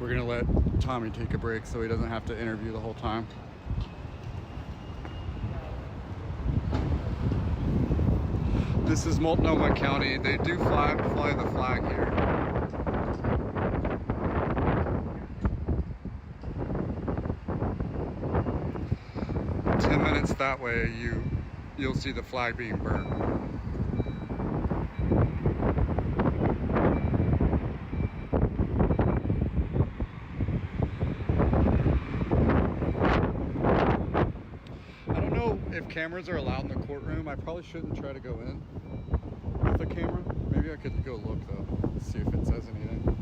We're gonna let Tommy take a break so he doesn't have to interview the whole time. This is Multnomah County. They do fly the flag here. 10 minutes that way, you'll see the flag being burned. I don't know if cameras are allowed in the courtroom. I probably shouldn't try to go in with a camera. Maybe I could go look though, see if it says anything.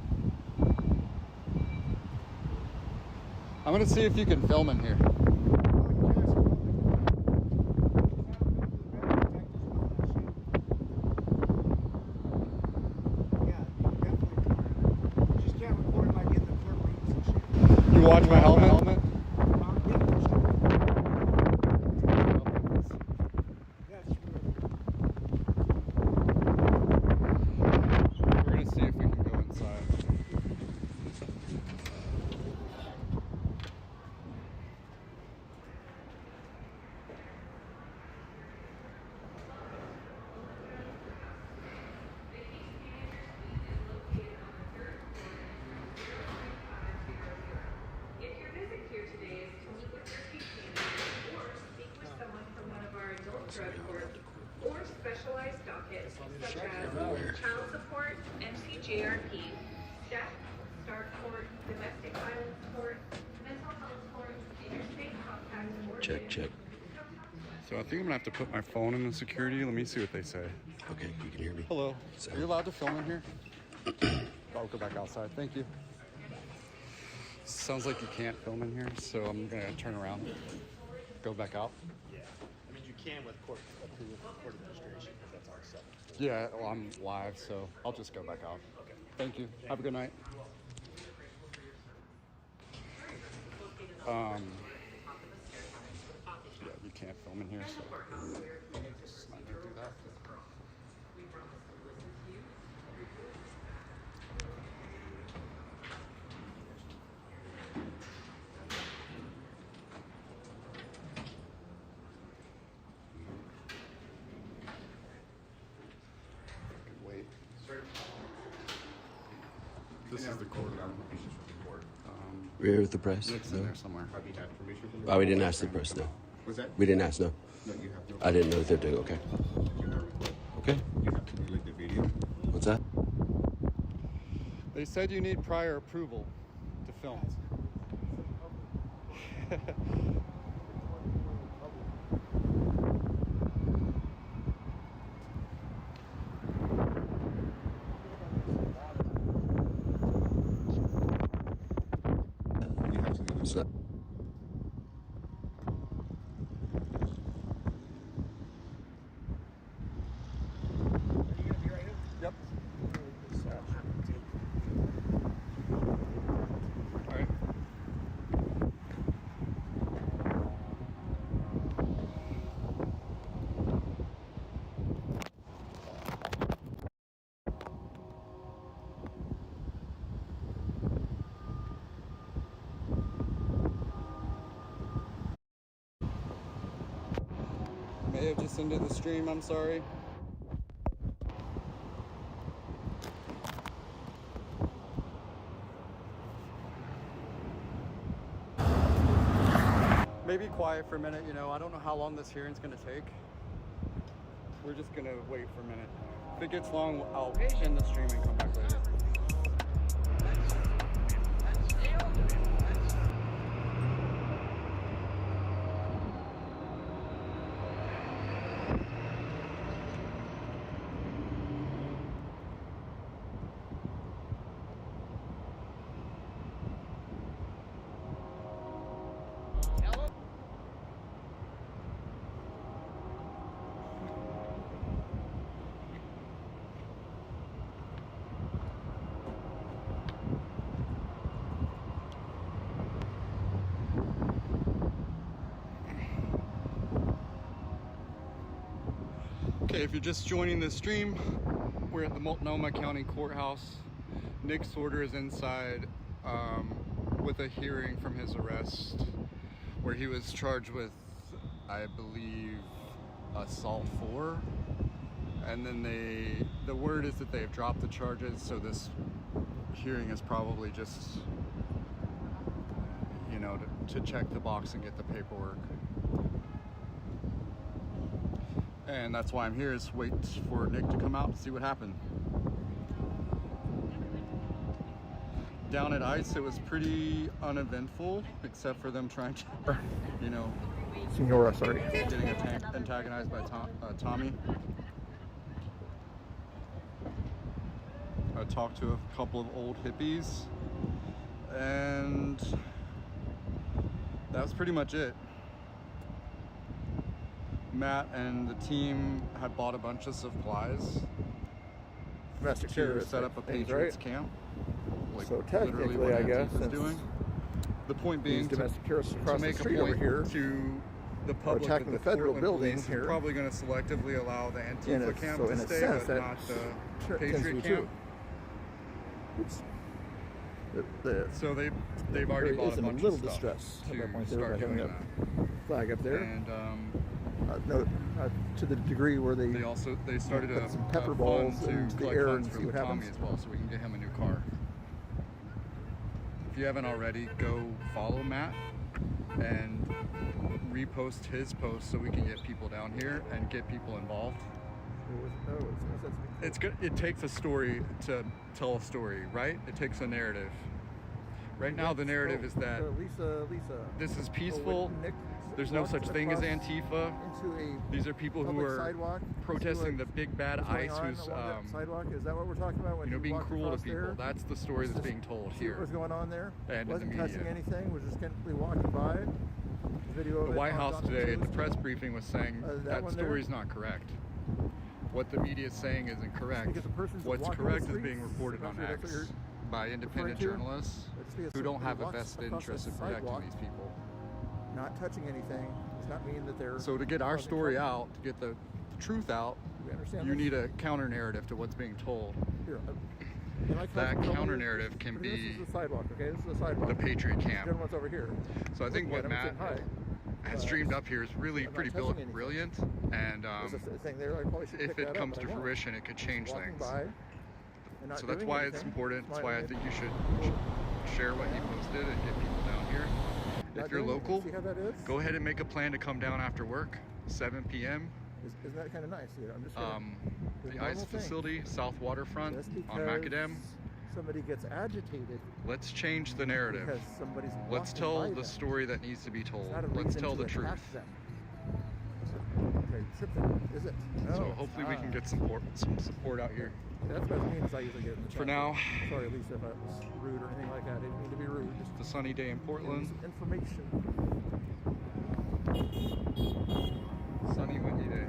I'm gonna see if you can film in here. You watch my helmet? We're gonna see if we can go inside. Or specialized dockets such as child support, MCJRP, theft, START court, domestic violence court, mental health court, interstate contact court. Check. So I think I'm gonna have to put my phone in the security. Let me see what they say. Okay, you can hear me. Hello. So- Are you allowed to film in here? I'll go back outside. Thank you. Sounds like you can't film in here, so I'm gonna turn around. Go back out. Yeah, I mean you can with court approval from court administration, but that's all set. Yeah, well, I'm live, so I'll just go back out. Okay. Thank you. Have a good night. Yeah, you can't film in here, so just not gonna do that. Wait. This is the court. Where is the press? Nick's in there somewhere. Oh, we didn't ask the press, no. Was that? We didn't ask, no. No, you have no. I didn't know if they're doing okay. You have record. Okay. You have to delete the video. What's that? They said you need prior approval to film. You have to delete It's not. Yep. All right. May have just ended the stream, I'm sorry. Maybe quiet for a minute, you know, I don't know how long this hearing's gonna take. We're just gonna wait for a minute. If it gets long, I'll end the stream and come back later. Okay, if you're just joining the stream, we're at the Multnomah County Courthouse. Nick Sortor is inside with a hearing from his arrest where he was charged with, I believe, assault 4. And then the word is that they have dropped the charges, so this hearing is probably just, you know, to check the box and get the paperwork. And that's why I'm here, is wait for Nick to come out and see what happened. Down at ICE, it was pretty uneventful, except for them trying to, you know, Senora, sorry. getting antagonized by Tommy. I talked to a couple of old hippies, and that was pretty much it. Matt and the team had bought a bunch of supplies Domestic to terrorist set up a things, Patriots right? camp. Like So literally technically, what I guess, Antifa's since doing. The point These being domestic terrorists to across the make a street over point here to the public attacking that the federal Portland building police here. are probably going to selectively allow the In Antifa a- camp so to in a stay, sense, but that not the tends to Patriot be camp. true. Oops. The So they've already there bought is a a bunch little of stuff distress at to that point there start by having doing a that. flag up there. And No, to the degree where they they started put a some pepper fund balls to into the collect air funds and for see what Tommy happens. as well, so we can get him a new car. If you haven't already, go follow Matt and repost his post so we can get people down here and get people involved. It's good. It takes a story to tell a story, right? It takes a narrative. Right now, the narrative is that Lisa. this is peaceful. Nick There's no walked such thing as across Antifa. into a These are people who public are sidewalk. protesting the big bad What's going ICE on who's, along that sidewalk? Is that what we're talking about? When you know, you being walked cruel to across people. there? That's the story that's being told See what was here. going on there? And in the Wasn't touching media. anything. Was just simply walking by. Video of The it White on House Donald today at the Trump's press channel. briefing was saying That that one there? story is not correct. What the media is saying isn't correct. Because the person's What's walking correct the is being streets. reported I'm on not sure that's what X you're by independent referring to. journalists It's because who don't somebody have a walks vested across interest the in protecting sidewalk, these people. not touching anything does not mean that they're So to get our causing story trouble. out, to get the truth out, We understand you this? need a counter narrative to what's being told. Here, you like That how- counter narrative can This be is the sidewalk, okay? This is the sidewalk. the Patriot This camp. gentleman's over here. So I think what Looking at Matt him and saying has hi. dreamed up here is really I'm not pretty touching anything. brilliant, and There's a thing there. I probably should if pick that it up, comes but to I won't. fruition, it could change Walking things. by and not So that's doing why it's anything. important. That's why I think you should Well, share what he posted and get people down here. not If you're doing anything. local, See how that is? go ahead and make a plan to come down after work, 7 p.m. Isn't that kind of nice? Yeah, I'm just saying. The normal ICE thing. facility, South Waterfront Just on because Macadam. somebody gets agitated Let's change the narrative. because somebody's Let's walking tell by the them. story that needs to be It's told. not a Let's reason tell to the truth. attack them. Okay, tripping, is it? No, So it's hopefully we can not. get some support out here. That's what it means I usually get in the chat. For now. Sorry, Lisa, if I was rude or anything like that. I didn't mean to be rude. Just It's a sunny day in giving Portland. some information. Sunny, windy day.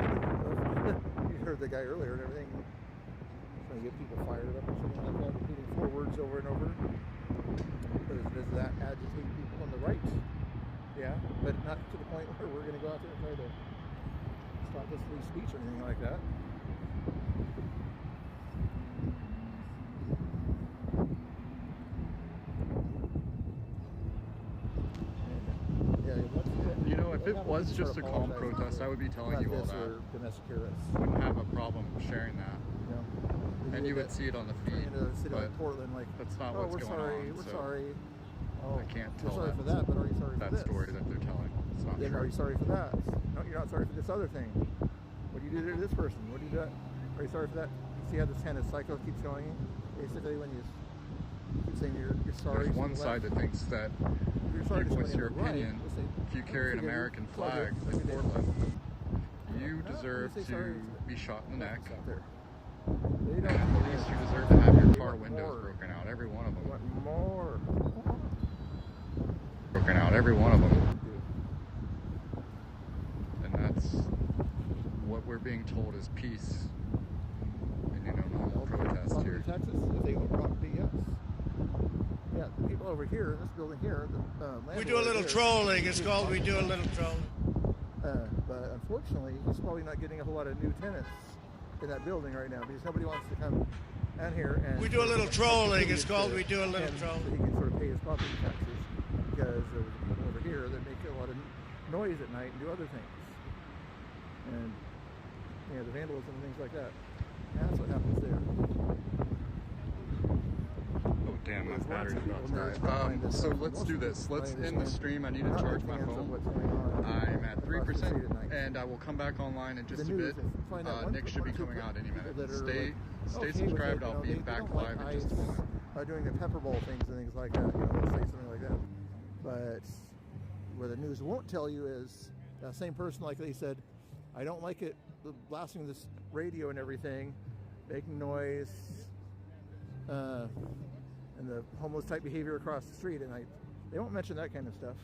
You heard the guy earlier and everything. Trying to get people fired up or something like that, repeating 4 words over and over. Does that agitate people on the right? Yeah, but not to the point where we're going to go out there and try to stop this free speech or anything like that. Yeah, You know, if it was just a calm protest, I would be telling you all that. Domestic terrorists. Wouldn't have a problem sharing that. You know, And you would see it on the feed. in a city But like Portland, like, that's not oh, what's we're going sorry, on, we're so sorry. Oh, I can't we're tell sorry that- for that, but are you sorry for that this? story that they're telling. It's not Then true. are you sorry for that? No, you're not sorry for this other thing. What do you do to this person? What do you do? Are you sorry for that? See how this kind of cycle keeps going? Basically, when you keep saying you're sorry. There's to one the side left, that thinks that you're sorry you to voice somebody your on the right, opinion. we'll say, If you "Oh, carry an forgive you, American plug it, flag like like we did." Portland, you No, deserve you say sorry. to be shot in the neck. Out there. And They don't at care. least you deserve to have your They car want windows more. broken out, every one of They them. want more. Broken out, every one of them. And that's what we're being told is peace. And you know, normal protest Property here. taxes, if they own property, yes. Yeah, the people over here in this building here, the We do a little trolling. It's called we do a little trolling. But unfortunately, he's probably not getting a whole lot of new tenants in that building right now because nobody wants to come in here and we do a little trolling. It's called we do a little trolling. So he can sort of pay his property taxes because there was people over here that make a lot of noise at night and do other things, and you know, the vandalism and things like that. That's what happens there. Oh damn, my battery's about to die. So let's do this. Let's end the stream. I need to charge my phone. I'm at 3%, and I will come back online in just a bit. Nick should be coming out any minute. Stay subscribed. I'll be back live in just a minute. Doing the pepper bowl things and things like that. You know, let's say something like that. But where the news won't tell you is that same person, like they said, I don't like it blasting this radio and everything, making noise, and the homeless type behavior across the street, and they won't mention that kind of stuff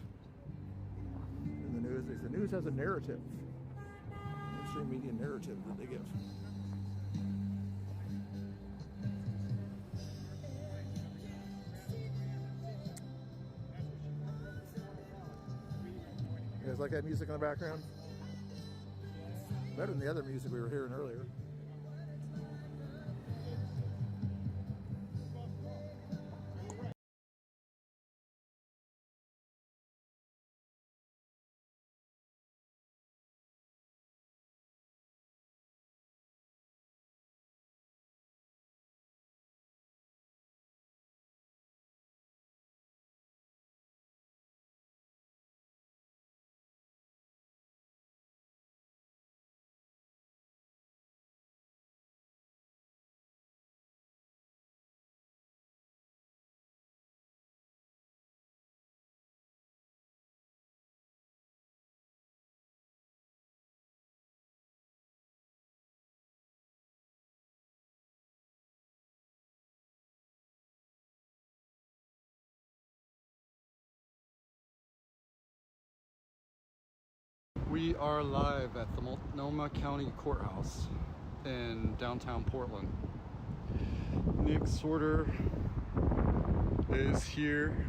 in the news. The news has a narrative, mainstream media narrative that they give. You guys like that music in the background? Better than the other music we were hearing earlier. We are live at the Multnomah County Courthouse in downtown Portland. Nick Sortor is here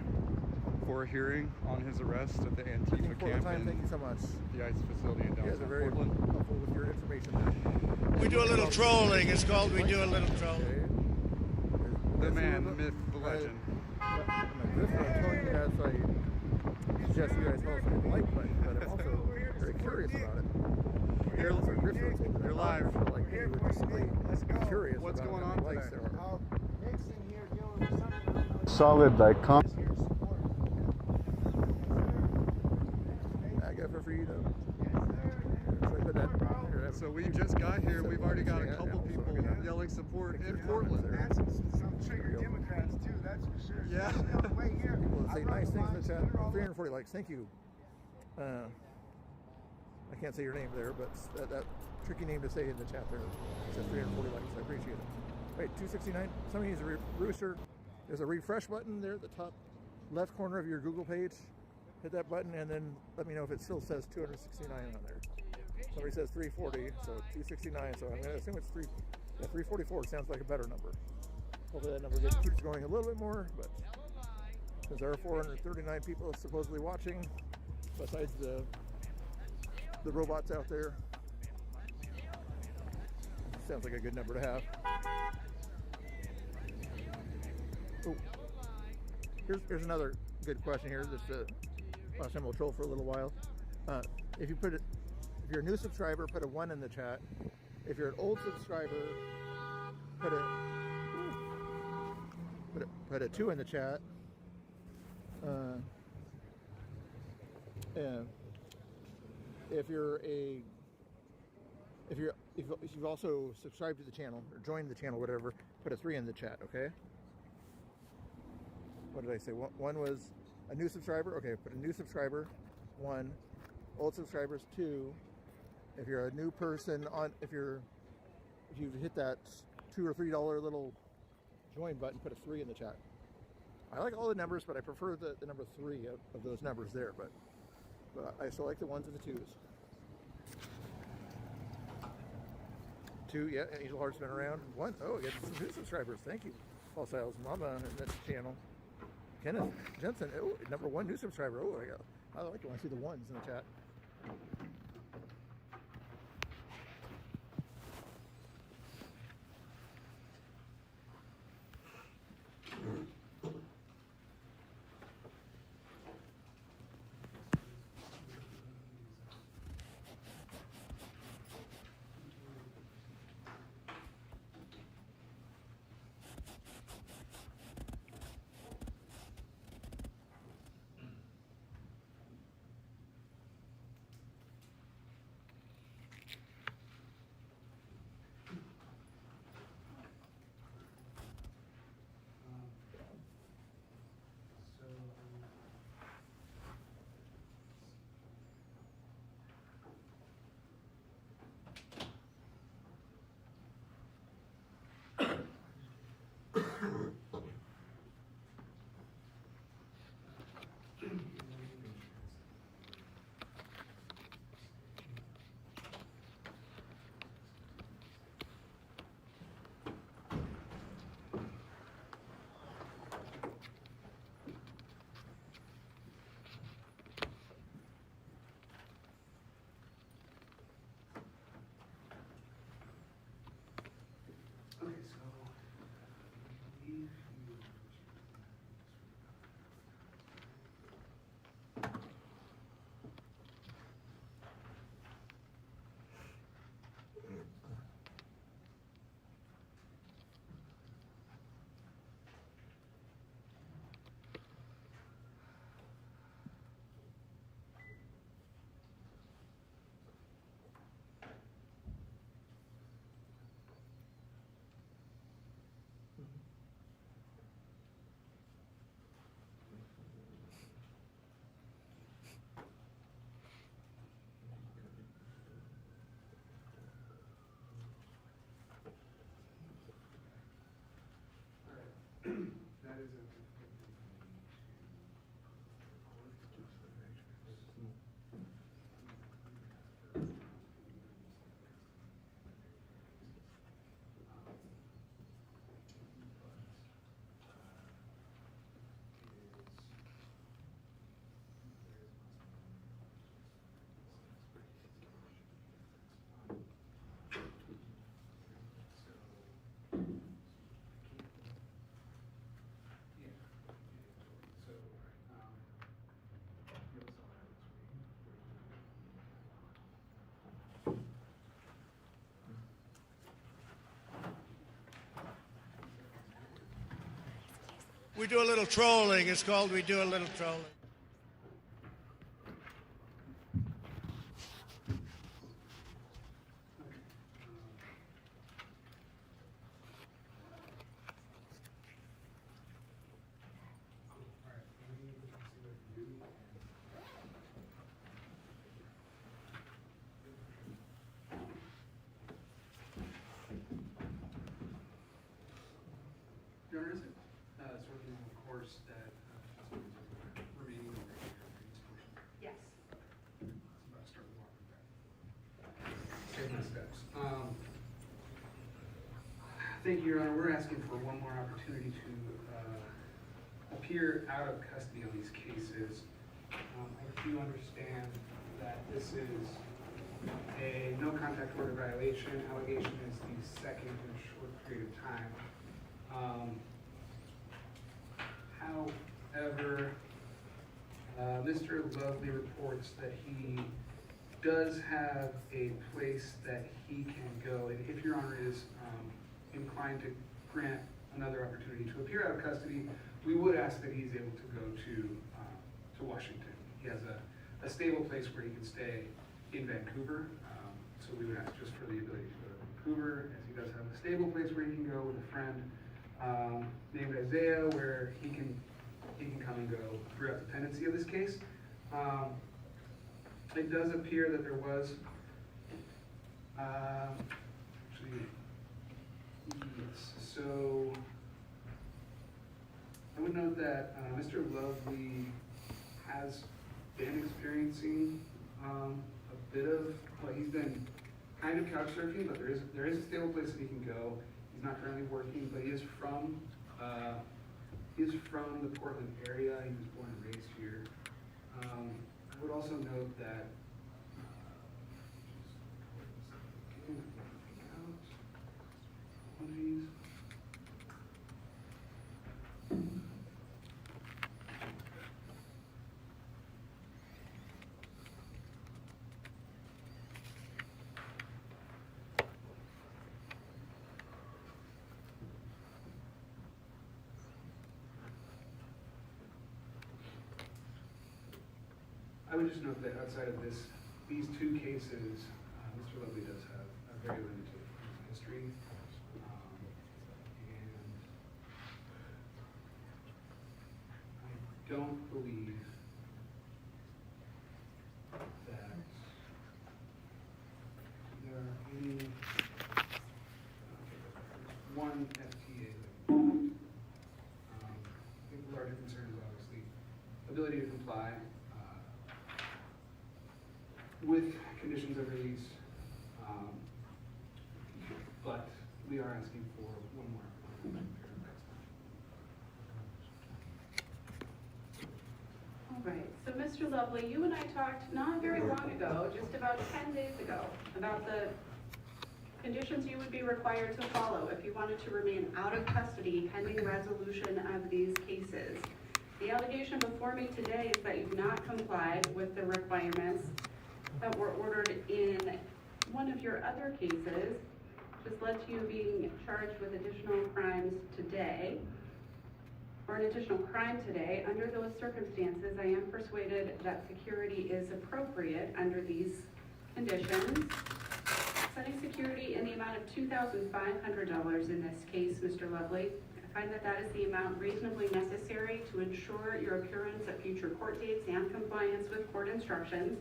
for a hearing on his arrest at the Antifa camp Thank you so much. The ICE facility in You guys are downtown very Portland. helpful with your information there. We do a little trolling. It's called we do a little trolling. Okay. The man, the myth, the legend. I'm telling you guys, I suggest you guys follow the like button, but I'm also very curious about it. You're live. Like you would just be curious. What's about going how on many likes today? there are. Solid, like, I got for free though. So I put that here. So we just got here. We've already got a couple people yelling support in Portland. That's some trigger Democrats too, that's for sure. Yeah. Wait here. People that say nice things in the chat. 340 likes. Thank you. I can't say your name there, but that tricky name to say in the chat there. It says 340 likes. I appreciate it. Right, 269. Somebody needs a rooster. There's a refresh button there at the top left corner of your Google page. Hit that button and then let me know if it still says 269 on there. Somebody says 340, so 269. So I'm going to assume it's 344 sounds like a better number. Hopefully that number keeps going a little bit more, but because there are 439 people supposedly watching, besides the robots out there. Sounds like a good number to have. Oh, here's another good question here. Just last time we'll troll for a little while. If you're a new subscriber, put a 1 in the chat. If you're an old subscriber, put a 2 in the chat. And if you've also subscribed to the channel or joined the channel, whatever, put a 3 in the chat, okay? What did I say? One was a new subscriber. Okay, put a new subscriber, 1. Old subscribers, 2. If you're a new person if you've hit that $2 or $3 little join button, put a 3 in the chat. I like all the numbers, but I prefer the number 3 of those numbers there. But I still like the 1s and the 2s. 2, yeah, Angel Heart's been around. 1, oh, I got some new subscribers. Thank you, Paul Siles, Mama, and that channel. Kenneth Jensen, oh, number 1 new subscriber. Oh, I like it when I see the 1s in the chat. We do a little trolling. It's called we do a little trolling. Your Honor, is it sort of normal course that remaining over here for each portion? Yes. I'm about to start walking back. Save my steps. Thank you, Your Honor. We're asking for one more opportunity to appear out of custody on these cases. I do understand that this is a no contact order violation. Allegation is the second in a short period of time. However, Mr. Lovely reports that he does have a place that he can go, and if Your Honor is inclined to grant another opportunity to appear out of custody, we would ask that he's able to go to Washington. He has a stable place where he can stay in Vancouver, so we would ask just for the ability to go to Vancouver, as he does have a stable place where he can go with a friend named Isaiah, where he can come and go throughout the pendency of this case. It does appear that there was actually, yes. So I would note that Mr. Lovely has been experiencing a bit of, well, he's been kind of couch surfing, but there is a stable place that he can go. He's not currently working, but he is from the Portland area. He was born and raised here. I would also note that I would just note that outside of these two cases, Mr. Lovely does have a very limited history, and I don't believe that there are any one FTA that I think the larger concern is obviously ability to comply with conditions of release, but we are asking for one more. All right, so Mr. Lovely, you and I talked not very long ago, just about 10 days ago, about the conditions you would be required to follow if you wanted to remain out of custody pending resolution of these cases. The allegation before me today is that you've not complied with the requirements that were ordered in one of your other cases, which has led to you being charged with additional crimes today, or an additional crime today. Under those circumstances, I am persuaded that security is appropriate under these conditions. Setting security in the amount of $2,500 in this case, Mr. Lovely, I find that that is the amount reasonably necessary to ensure your appearance at future court dates and compliance with court instructions.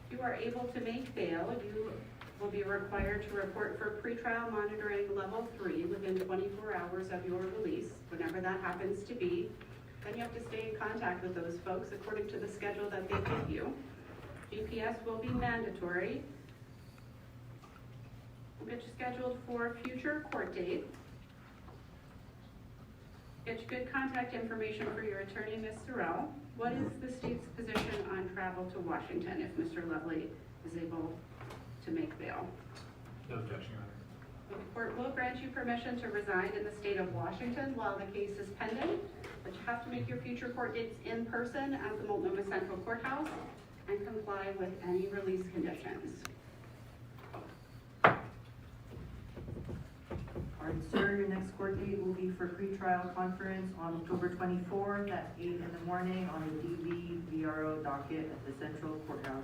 If you are able to make bail, you will be required to report for pretrial monitoring level 3 within 24 hours of your release, whenever that happens to be. Then you have to stay in contact with those folks according to the schedule that they give you. GPS will be mandatory. We'll get you scheduled for future court date. Get you good contact information for your attorney, Ms. Sorrell. What is the state's position on travel to Washington if Mr. Lovely is able to make bail? No objection, Your Honor. The court will grant you permission to reside in the state of Washington while the case is pending, but you have to make your future court dates in person at the Multnomah Central Courthouse and comply with any release conditions. All right, sir, your next next court date will be for pretrial conference on October 24th at 8 in the morning on the DV VRO docket at the Central Courthouse.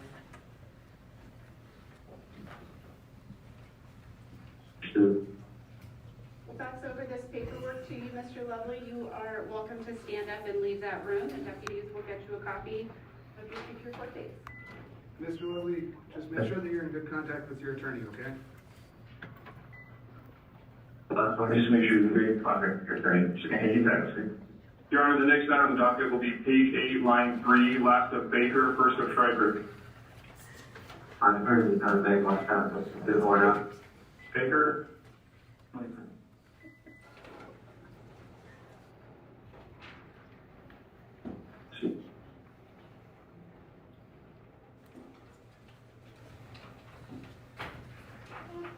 We'll fax over this paperwork to you, Mr. Lovely. You are welcome to stand up and leave that room, and deputies will get you a copy of your future court dates. Mr. Lilly, just make sure that you're in good contact with your attorney, okay? So just make sure you're very contact with your attorney. Just hand you text. Your Honor, the next item on the docket will be page 8, line 3, last of Baker, first of Schreiber. I'm heard the time bank last time, but a bit more now. Baker.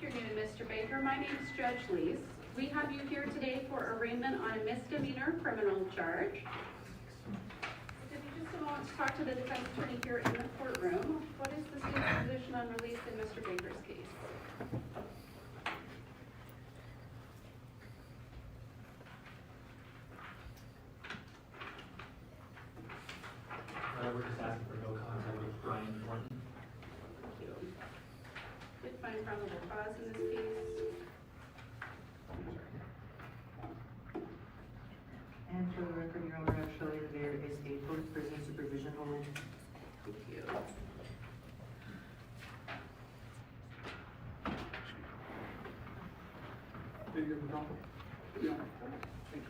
Good afternoon, Mr. Baker. My name is Judge Lees. We have you here today for arraignment on a misdemeanor criminal charge. Give you just a moment to talk to the defense attorney here in the courtroom. What is the state's position on release in Mr. Baker's case? We're just asking for no contact with Brian Morton. Thank you. Did find probable cause in this case. And for the record, Your Honor, actually, there is a post-prison supervision hold. Thank you. Did you get the call? Yeah. Thank you.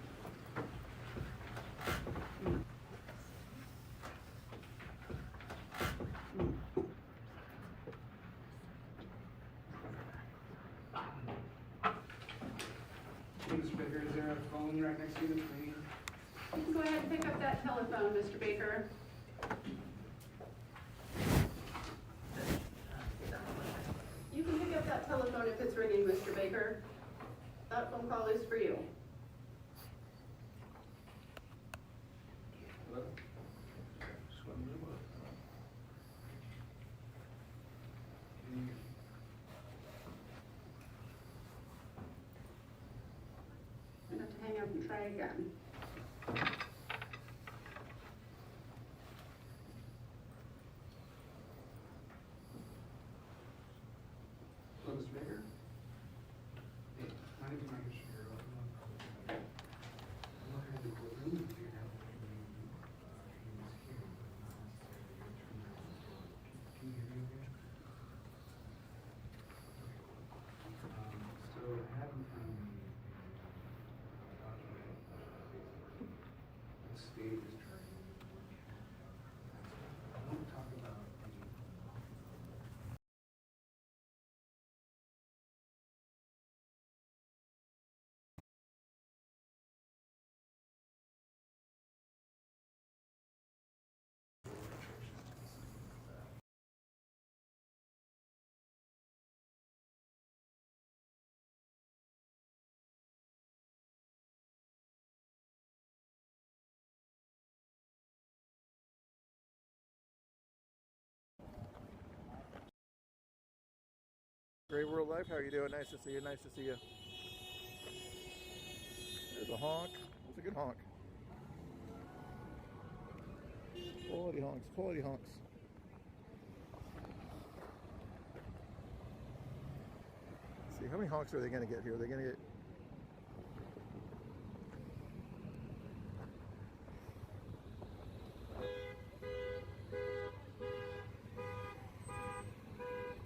Mr. Baker, is there a phone right next to you? You can go ahead and pick up that telephone, Mr. Baker. You can pick up that telephone if it's ringing, Mr. Baker. That phone call is for you. Hello? I'm gonna have to hang up and try again. Hello, Mr. Baker? Hey, my name is Michael Shapiro. I'm not going to courtroom to figure out what he was here. Can you hear me okay? So I have in front of me a document. The state is charging me. I want to talk about the Great World Life, how are you doing? Nice to see you, nice to see you. There's a honk. That's a good honk. Quality honks, quality honks. Let's see, how many honks are they going to get here? Are they going to get...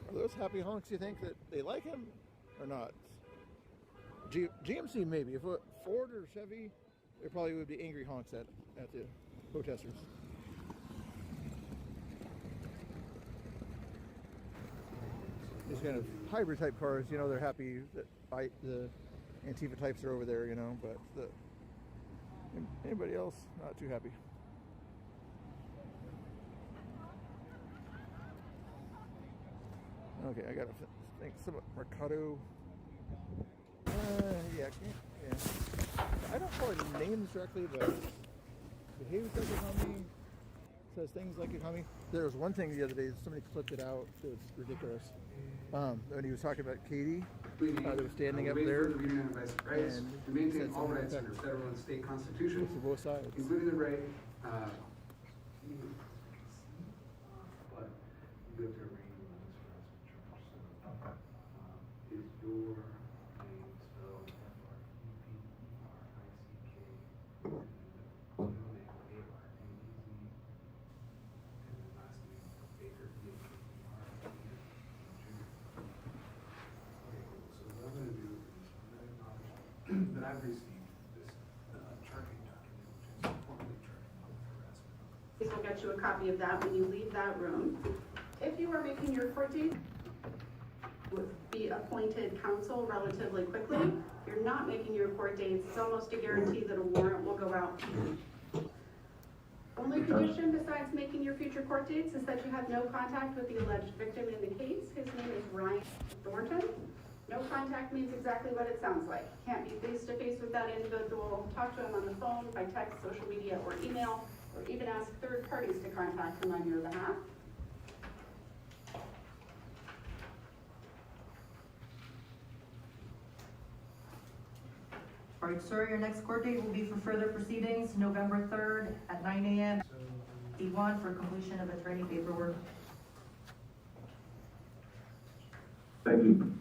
Are those happy honks, you think, that they like him or not? GMC maybe. If it Ford or Chevy, there probably would be angry honks at the protesters. These kind of hybrid type cars, you know, they're happy that the Antifa types are over there, you know, but anybody else, not too happy. Okay, I gotta think some Mercado. Yeah. I don't call it names directly, but behaves like a homie, says things like a homie. There was one thing the other day, somebody clipped it out, it was ridiculous. When he was talking about Katie, they were standing up there, For the United States rights, and to maintain said all something rights like under that. federal and state constitutions, For both sides. including the right, but you have to read is your name spelled F-R-E-P-R-I-C-K, middle name A-R-A-Z, and then last name Baker, B-A-K-E-R. Okay, cool. So what I'm gonna do is I'm gonna acknowledge that I've received this, charging document, which is formally charging public harassment. Please will get you a copy of that when you leave that room. If you are making your court date, would be appointed counsel relatively quickly. If you're not making your court dates, it's almost a guarantee that a warrant will go out. Only condition besides making your future court dates is that you have no contact with the alleged victim in the case. His name is Ryan Thornton. No contact means exactly what it sounds like. Can't be face to face with that individual, talk to him on the phone, by text, social media, or email, or even ask third parties to contact him on your behalf. All right, sir, your next court date will be for further proceedings, November 3rd at 9 a.m. D1 for completion of attorney paperwork. Thank you.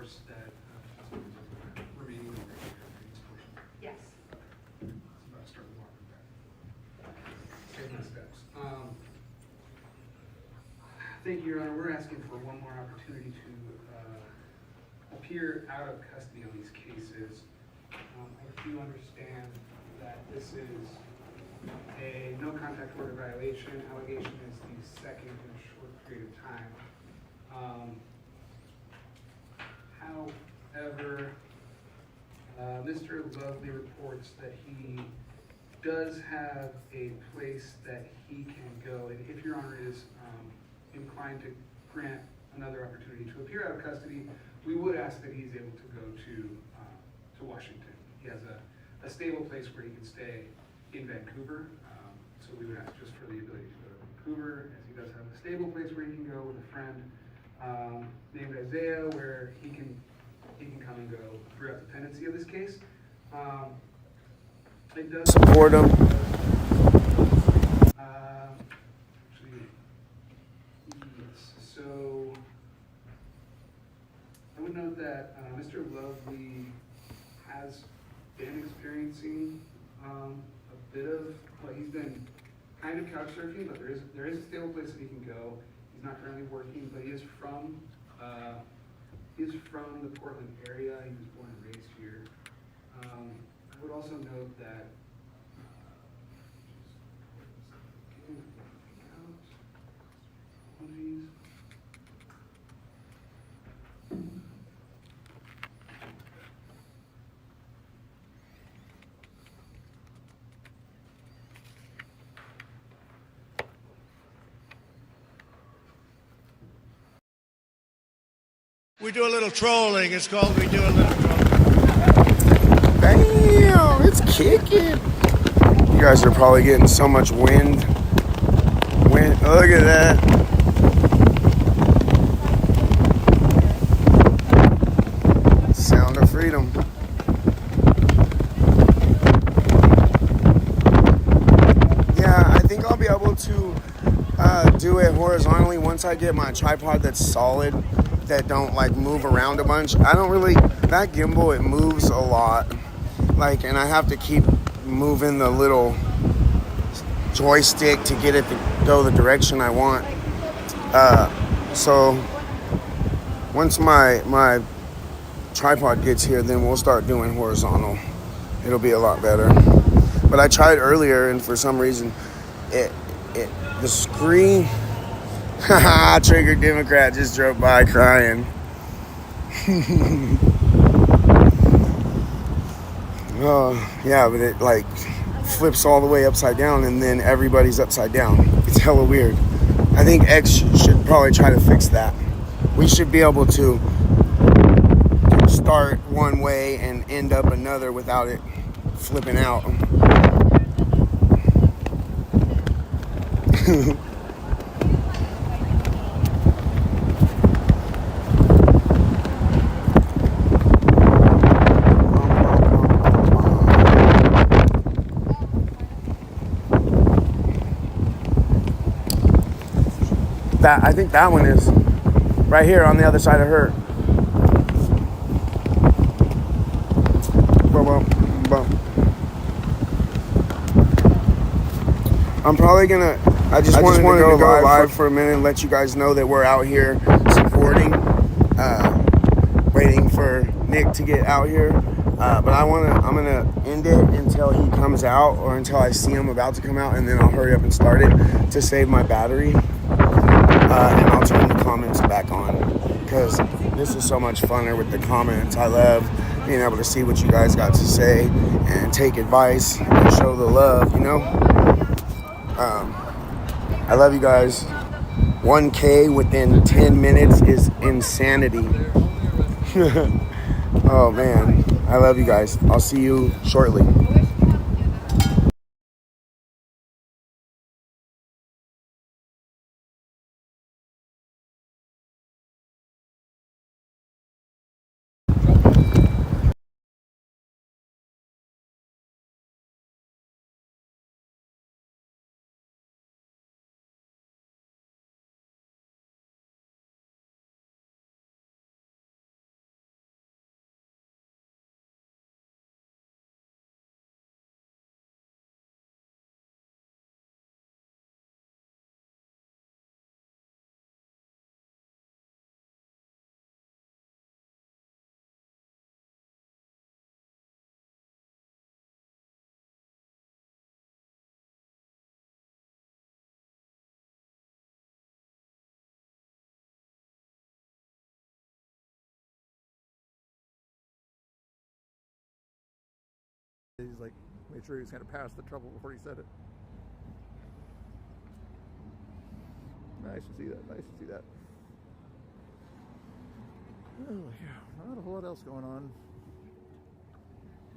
reinforce that remaining in the portion. Yes. So I'll start with walking back. Take my steps. Thank you, Your Honor. We're asking for one more opportunity to appear out of custody on these cases. I do understand that this is a no contact order violation. Allegation is the second in a short period of time. However, Mr. Lovely reports that he does have a place that he can go, and if Your Honor is inclined to grant another opportunity to appear out of custody, we would ask that he's able to go to Washington. He has a stable place where he can stay in Vancouver, so we would ask just for the ability to go to Vancouver, as he does have a stable place where he can go with a friend named Isaiah, where he can come and go throughout the pendency of this case. It does support him. Actually, yes. So I would note that Mr. Lovely has been experiencing a bit of, well, he's been kind of couch surfing, but there is a stable place that he can go. He's not currently working, but he is from the Portland area. He was born and raised here. I would also note that We do a little trolling. It's called we do a little trolling. Damn, it's kicking. You guys are probably getting so much wind. Look at that. Sound of freedom. Yeah, I think I'll be able to do it horizontally once I get my tripod that's solid, that don't like move around a bunch. I don't really, that gimbal, it moves a lot, like, and I have to keep moving the little joystick to get it to go the direction I want. So once my tripod gets here, then we'll start doing horizontal. It'll be a lot better. But I tried earlier, and for some reason the screen, Trigger Democrat just drove by crying. Yeah, but it like flips all the way upside down, and then everybody's upside down. It's hella weird. I think X should probably try to fix that. We should be able to start one way and end up another without it flipping out. I think that one is right here on the other side of her. I'm probably gonna, I just wanted to go live for a minute and let you guys know that we're out here supporting, waiting for Nick to get out here. But I'm gonna end it until he comes out, or until I see him about to come out, and then I'll hurry up and start it to save my battery. And I'll turn the comments back on, because this is so much funner with the comments. I love being able to see what you guys got to say and take advice and show the love, you know? I love you guys. 1K within 10 minutes is insanity. Oh man, I love you guys. I'll see you shortly. He's like, made sure he's kind of past the trouble before he said it. Nice to see that. Nice to see that. Oh, yeah. Not a whole lot else going on.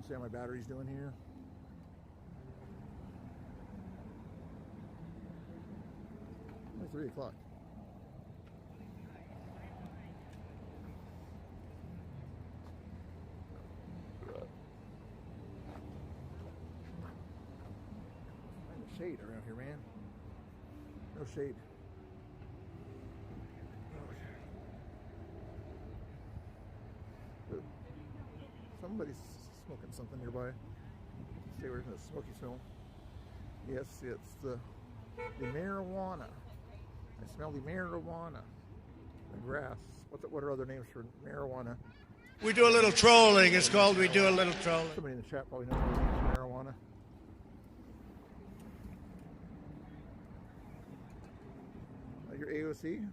See how my battery's doing here. Only 3 o'clock. Shade around here, man. No shade. Somebody's smoking something nearby. Stay away from the smoky smell. Yes, it's the marijuana. I smell the marijuana. The grass. What are other names for marijuana? We do a little trolling. It's called we do a little trolling. Somebody in the chat probably knows what names for marijuana. You're AOC?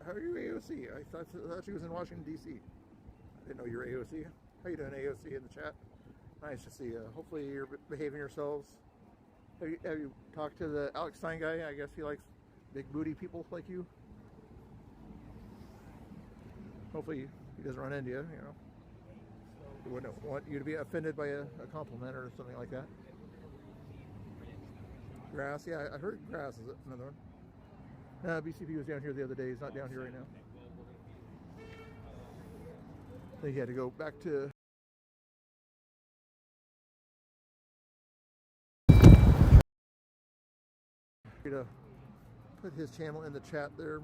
How are you AOC? I thought she was in Washington, D.C. I didn't know you were AOC. How you doing, AOC, in the chat? Nice to see you. Hopefully you're behaving yourselves. Have you talked to the Alex Stein guy? I guess he likes big booty people like you. Hopefully he doesn't run into you, you know. He wouldn't want you to be offended by a compliment or something like that. Grass, yeah, I heard grass is another one. BCP was down here the other day. He's not down here right now. I think he had to go back to... to put his channel in the chat there.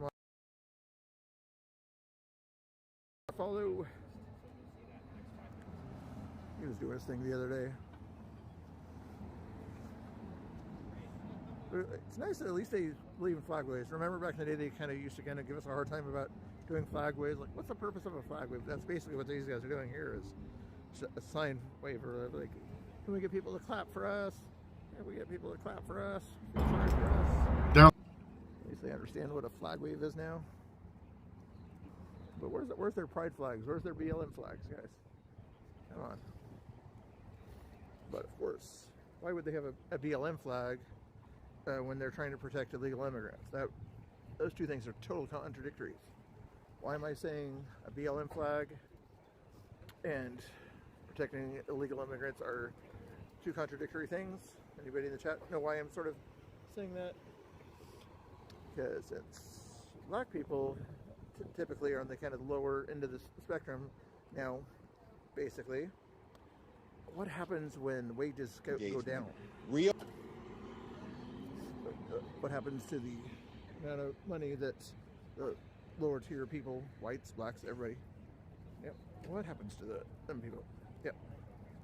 Follow. He was doing his thing the other day. It's nice that at least they believe in flagways. Remember back in the day they kind of used to give us a hard time about doing flagways. Like, what's the purpose of a flag wave? That's basically what these guys are doing here, is a sign wave, or like, can we get people to clap for us? Can we get people to clap for us? Feel sorry for us? No. At least they understand what a flag wave is now. But where's their pride flags? Where's their BLM flags, guys? Come on. But of course, why would they have a BLM flag when they're trying to protect illegal immigrants? Those two things are total contradictories. Why am I saying a BLM flag and protecting illegal immigrants are two contradictory things? Anybody in the chat know why I'm sort of saying that? Because it's black people typically are on the kind of lower end of the spectrum. Now, basically, what happens when wages go down? What happens to the amount of money that the lower tier people, whites, blacks, everybody, yep, what happens to them people? Yep.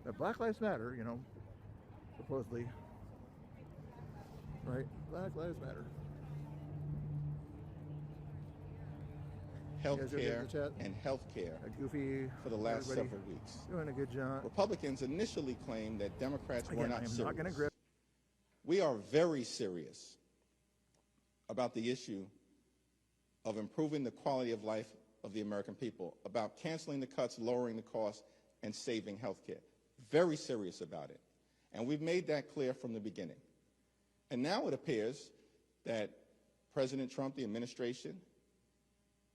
Now, Black Lives Matter, you know, supposedly, right? Black Lives Matter. Healthcare and healthcare for the last several weeks. Doing a good job. Republicans initially claimed that Democrats were not serious. Not going to grip. We are very serious about the issue of improving the quality of life of the American people, about canceling the cuts, lowering the cost, and saving healthcare. Very serious about it. And we've made that clear from the beginning. And now it appears that President Trump, the administration,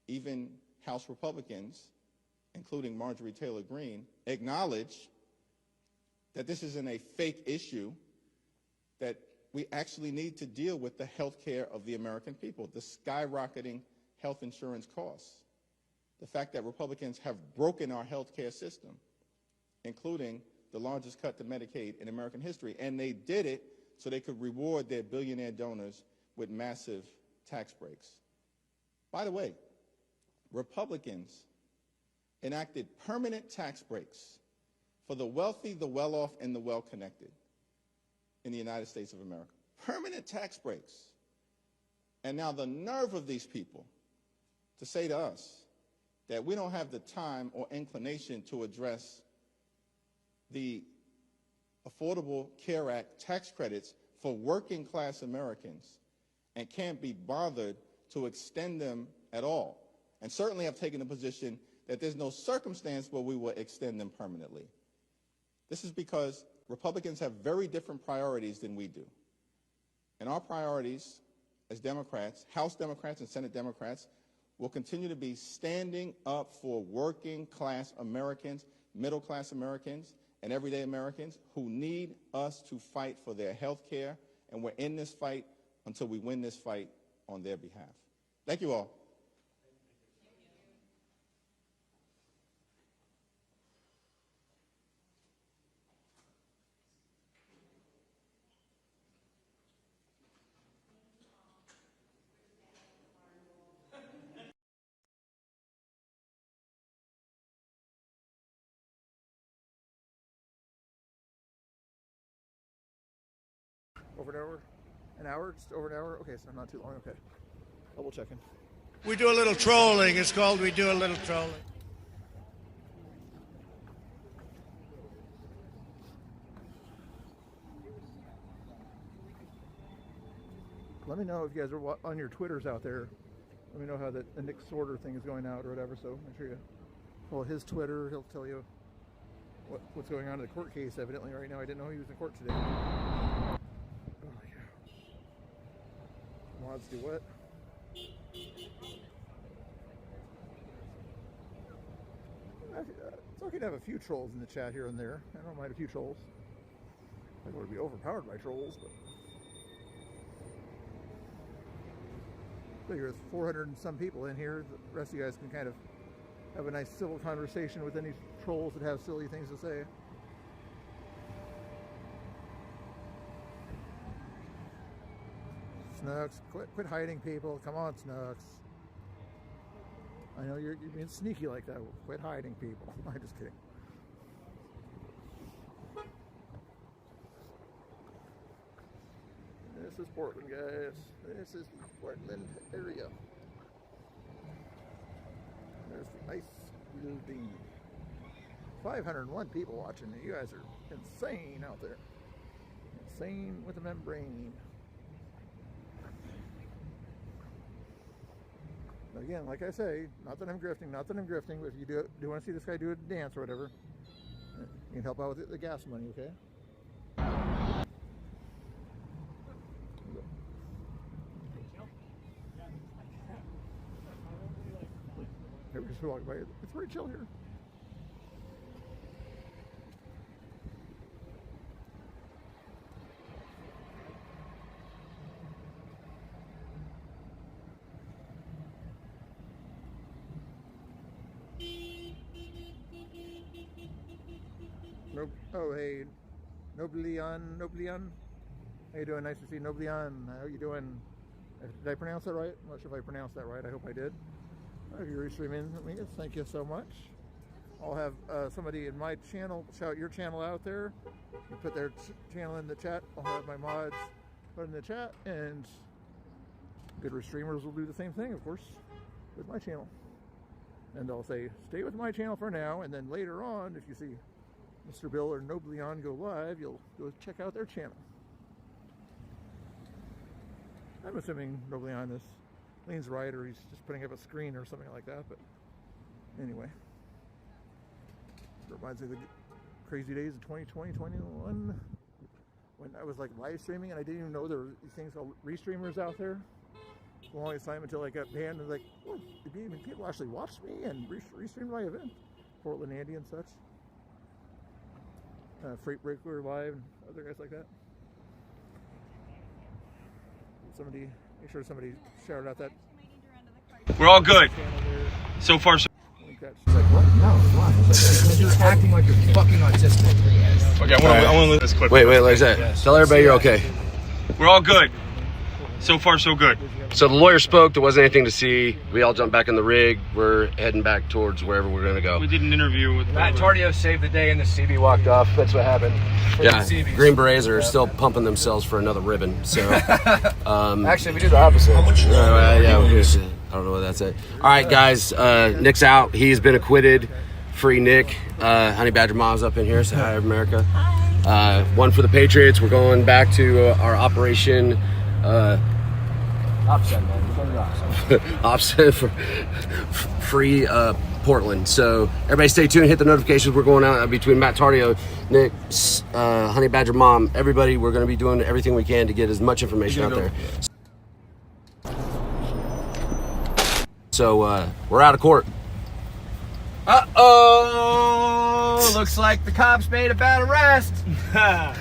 even House Republicans, including Marjorie Taylor Greene, acknowledge that this isn't a fake issue, that we actually need to deal with the health care of the American people, the skyrocketing health insurance costs, the fact that Republicans have broken our health care system, including the largest cut to Medicaid in American history, and they did it so they could reward their billionaire donors with massive tax breaks. By the way, Republicans enacted permanent tax breaks for the wealthy, the well-off, and the well-connected in the United States of America. Permanent tax breaks. And now the nerve of these people to say to us that we don't have the time or inclination to address the Affordable Care Act tax credits for working class Americans and can't be bothered to extend them at all. And certainly have taken a position that there's no circumstance where we will extend them permanently. This is because Republicans have very different priorities than we do. And our priorities as Democrats, House Democrats and Senate Democrats, will continue to be standing up for working class Americans, middle class Americans, and everyday Americans who need us to fight for their health care. And we're in this fight until we win this fight on their behalf. Thank you all. Over an hour? An hour? Just over an hour? Okay, so not too long. Okay. Double checking. We do a little trolling. It's called We Do a Little Trolling. Let me know if you guys are on your Twitters out there. Let me know how the Nick Sortor thing is going out or whatever. So make sure you follow his Twitter. He'll tell you what's going on in the court case evidently right now. I didn't know he was in court today. Oh, yeah. Mods do what? It's okay to have a few trolls in the chat here and there. I don't mind a few trolls. I don't want to be overpowered by trolls, but figure there's 400 and some people in here. The rest of you guys can kind of have a nice civil conversation with any trolls that have silly things to say. Snooks, quit hiding, people. Come on, Snooks. I know you're being sneaky like that. Quit hiding, people. I'm just kidding. This is Portland, guys. This is the Portland area. There's the ice building. 501 people watching. You guys are insane out there. Insane with a membrane. Again, like I say, not that I'm grifting, but if you do want to see this guy do a dance or whatever, you can help out with the gas money, okay? Here, we're just walking by. It's pretty chill here. Nope. Oh, hey, Noblian. How you doing? Nice to see you, Noblian. How you doing? Did I pronounce that right? I'm not sure if I pronounced that right. I hope I did. If you're restreaming me, thank you so much. I'll have somebody in my channel shout your channel out there. You put their channel in the chat. I'll have my mods put it in the chat, and good restreamers will do the same thing, of course, with my channel. And I'll say, stay with my channel for now, and then later on, if you see Mr. Bill or Noblion go live, you'll go check out their channel. I'm assuming Noblion leans right, or he's just putting up a screen or something like that, but anyway. It reminds me of the crazy days of 2020, 2021, when I was like live streaming and I didn't even know there were these things called restreamers out there. The longest time until I got banned, and like, oh, people actually watched me and restreamed my event. Portland Andy and such. Freight Breaker Live and other guys like that. Make sure somebody shouted out that. We're all good. So far, so. She's like, what? No, why? He's acting like you're fucking autistic. Okay, I want to listen to this clip. Wait, like that. Tell everybody you're okay. We're all good. So far, so good. So the lawyer spoke. There wasn't anything to see. We all jumped back in the rig. We're heading back towards wherever we're going to go. We did an interview with Matt Tordio saved the day and the CB walked off. That's what happened. Yeah, Green Berets are still pumping themselves for another ribbon. So, actually, we do the opposite. yeah, I don't know what that's at. All right, guys. Nick's out. He's been acquitted. Free Nick. Honey Badger Mom's up in here. Say hi, America. One for the Patriots. We're going back to our operation. Opposite, man. Go to the opposite. Opposite for free Portland. So everybody stay tuned, hit the notifications. We're going out between Matt Tardio, Nick, Honey Badger Mom, everybody. We're going to be doing everything we can to get as much information out there. So we're out of court. Uh-oh! Looks like the cops made a bad arrest. I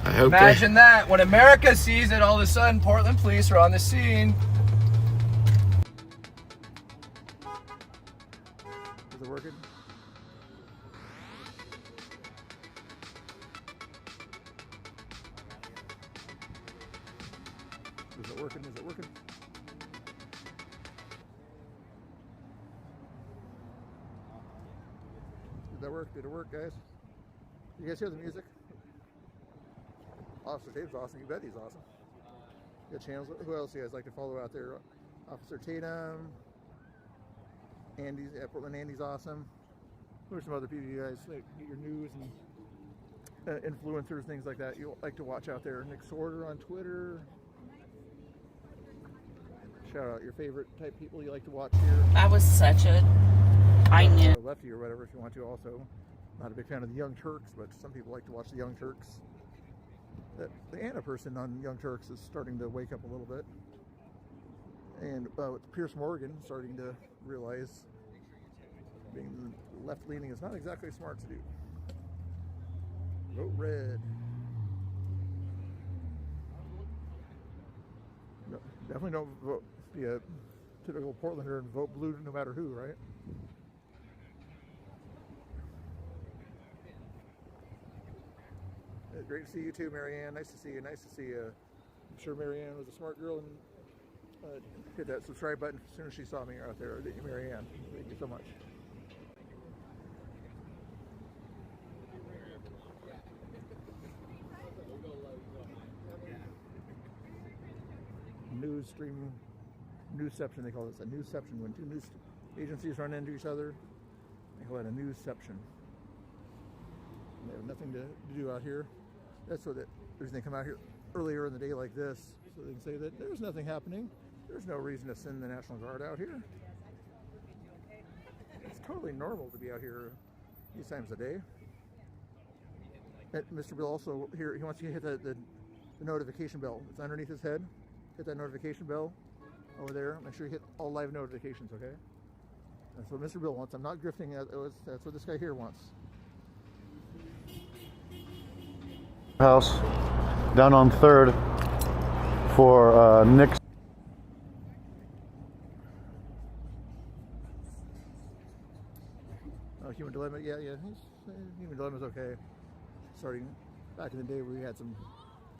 hope Imagine that. When America sees it, all of a sudden, Portland police are on the scene. Is it working? Is it working? Is it working? Did that work? Did it work, guys? You guys hear the music? Officer Dave's awesome. You bet he's awesome. Good channels. Who else you guys like to follow out there? Officer Tatum. Andy's, Portland Andy's awesome. Who are some other people you guys like get your news and influencers, things like that you like to watch out there? Nick Sortor on Twitter. Shout out your favorite type people you like to watch here. That was such a... I knew. Lefty or whatever if you want to also. Not a big fan of the Young Turks, but some people like to watch the Young Turks. The Anna person on Young Turks is starting to wake up a little bit. And with Pierce Morgan starting to realize being left-leaning is not exactly smart to do. Vote red. No, definitely don't vote, be a typical Portlander and vote blue no matter who, right? Great to see you too, Marianne. Nice to see you. Nice to see you. I'm sure Marianne was a smart girl and hit that subscribe button as soon as she saw me out there. Marianne, thank you so much. News streaming, newsception, they call this a newsception. When two news agencies run into each other, they call it a newsception. They have nothing to do out here. That's what the reason they come out here earlier in the day like this, so they can say that there's nothing happening. There's no reason to send the National Guard out here. It's totally normal to be out here these times a day. And Mr. Bill also here, he wants you to hit the notification bell. It's underneath his head. Hit that notification bell over there. Make sure you hit all live notifications, okay? That's what Mr. Bill wants. I'm not grifting. That's what this guy here wants. House down on 3rd for Nick. Oh, Human Dilemma, yeah. Human Dilemma's okay. Starting back in the day, we had some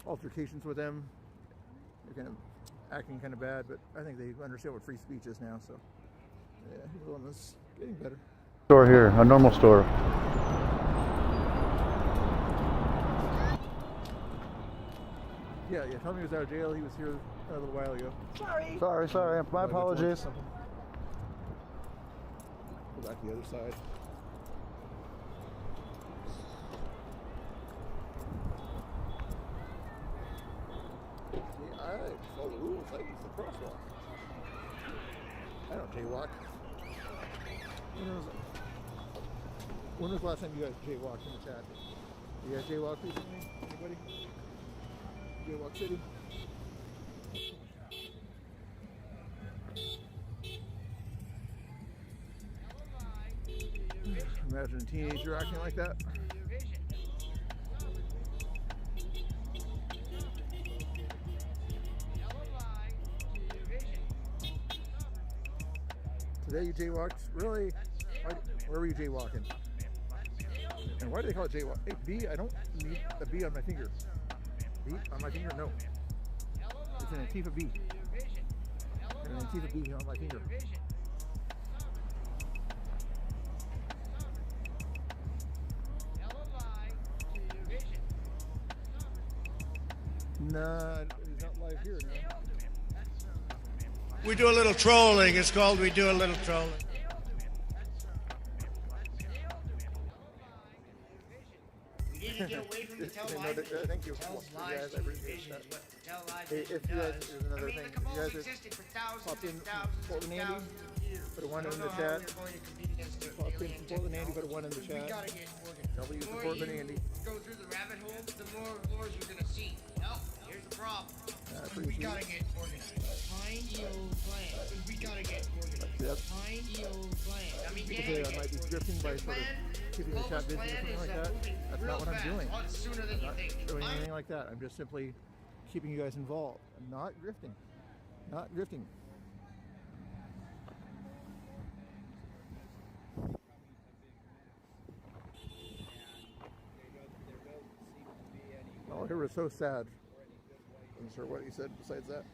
altercations with them. They're kind of acting kind of bad, but I think they understand what free speech is now. So, yeah, Human Dilemma's getting better. Store here, a normal store. Yeah, tell me he was out of jail. He was here a little while ago. Sorry. My apologies. Go back to the other side. See, I follow the rules. I use the crosswalk. I don't jaywalk. When was the last time you guys jaywalked in the chat? You guys jaywalked recently? Anybody? Jaywalk City. Imagine a teenager acting like that. Today you jaywalked? Really? Where were you jaywalking? And why do they call it jaywalk? Hey, B, I don't need a B on my finger. B on my finger? No. It's an Antifa B. And an Antifa B on my finger. Nah, it's not live here, no. We do a little trolling. It's called We Do a Little Trolling. We didn't get away from the tell live. Thank you. Tell live. tell lies Hey, as if it you guys, does. there's another I mean, thing. the You mole's guys existed for pop thousands in and from thousands and Portland, Andy. thousands of years. Put a one I in don't the know how chat. we're going to compete against the Pop in alien from Portland, Andy. Put a technology. one in the We chat. gotta get organized. W The for more Portland, you Andy. go through the rabbit hole, the more wars you're gonna see. Well, here's the problem. Pretty We sweet. gotta get organized. Tiny old plan. We gotta get organized. Yep. Tiny old plan. I mean, People say I might be drifting by sort of keeping the chat busy or something like that. That's not what I'm doing. A lot sooner than I'm you not think. doing anything like that. I'm just simply keeping you guys involved. I'm not drifting. Not drifting. Oh, it was so sad. I'm sure what he said besides that.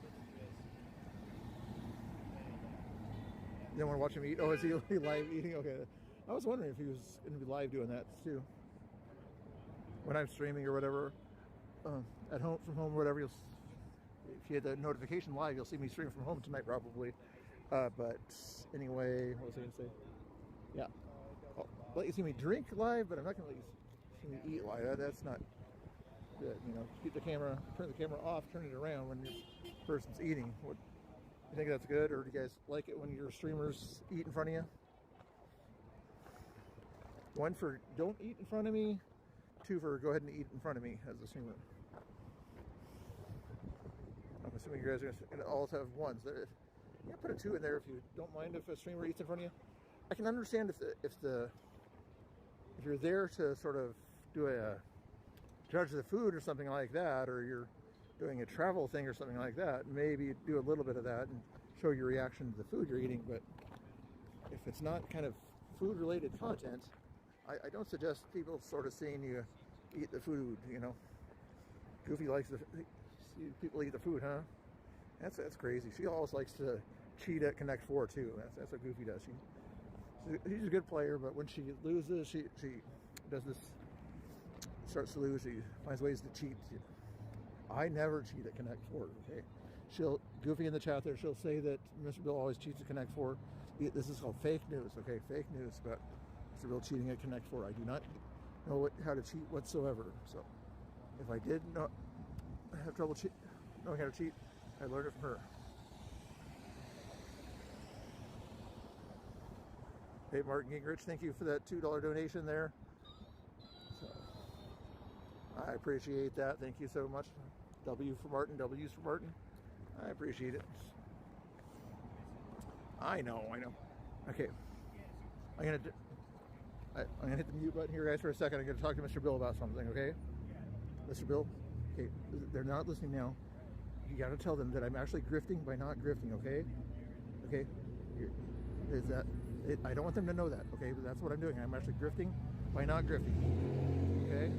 You don't want to watch him eat? Oh, is he live eating? Okay. I was wondering if he was going to be live doing that too. When I'm streaming or whatever, at home, from home or whatever, if you had the notification live, you'll see me stream from home tonight probably. But anyway, what was I going to say? Yeah. I'll let you see me drink live, but I'm not going to let you see me eat live. That's not good. You know, keep the camera, turn the camera off, turn it around when your person's eating. What, you think that's good, or do you guys like it when your streamers eat in front of you? One for don't eat in front of me, two for go ahead and eat in front of me as a streamer. I'm assuming you guys are going to all have ones. Yeah, put a two in there if you don't mind if a streamer eats in front of you. I can understand if you're there to sort of do a judge the food or something like that, or you're doing a travel thing or something like that, maybe do a little bit of that and show your reaction to the food you're eating. But if it's not kind of food related content, I don't suggest people sort of seeing you eat the food, you know. Goofy likes to see people eat the food, huh? That's crazy. She always likes to cheat at Connect 4 too. That's what Goofy does. She's a good player, but when she loses, she does this, starts to lose, she finds ways to cheat. I never cheat at Connect 4, okay? Goofy in the chat there, she'll say that Mr. Bill always cheats at Connect 4. This is called fake news, okay? Fake news, but Mr. Bill cheating at Connect 4. I do not know how to cheat whatsoever. So if I did not have trouble knowing how to cheat, I learned it from her. Hey, Martin Gingrich, thank you for that $2 donation there. So, I appreciate that. Thank you so much. W for Martin, W's for Martin. I appreciate it. I know. Okay. I'm gonna hit the mute button here, guys, for a second. I'm gonna talk to Mr. Bill about something, okay? Mr. Bill, okay, they're not listening now. You gotta tell them that I'm actually grifting by not grifting, okay? Okay? I don't want them to know that, okay? But that's what I'm doing. I'm actually grifting by not grifting, okay?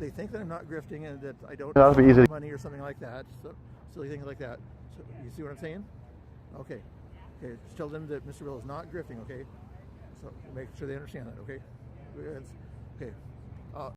They think that I'm not grifting and that I don't have money or something like that. So silly things like that. So you see what I'm saying? Okay. Okay. Just tell them that Mr. Bill is not grifting. Okay. So make sure they understand that. Okay. Okay.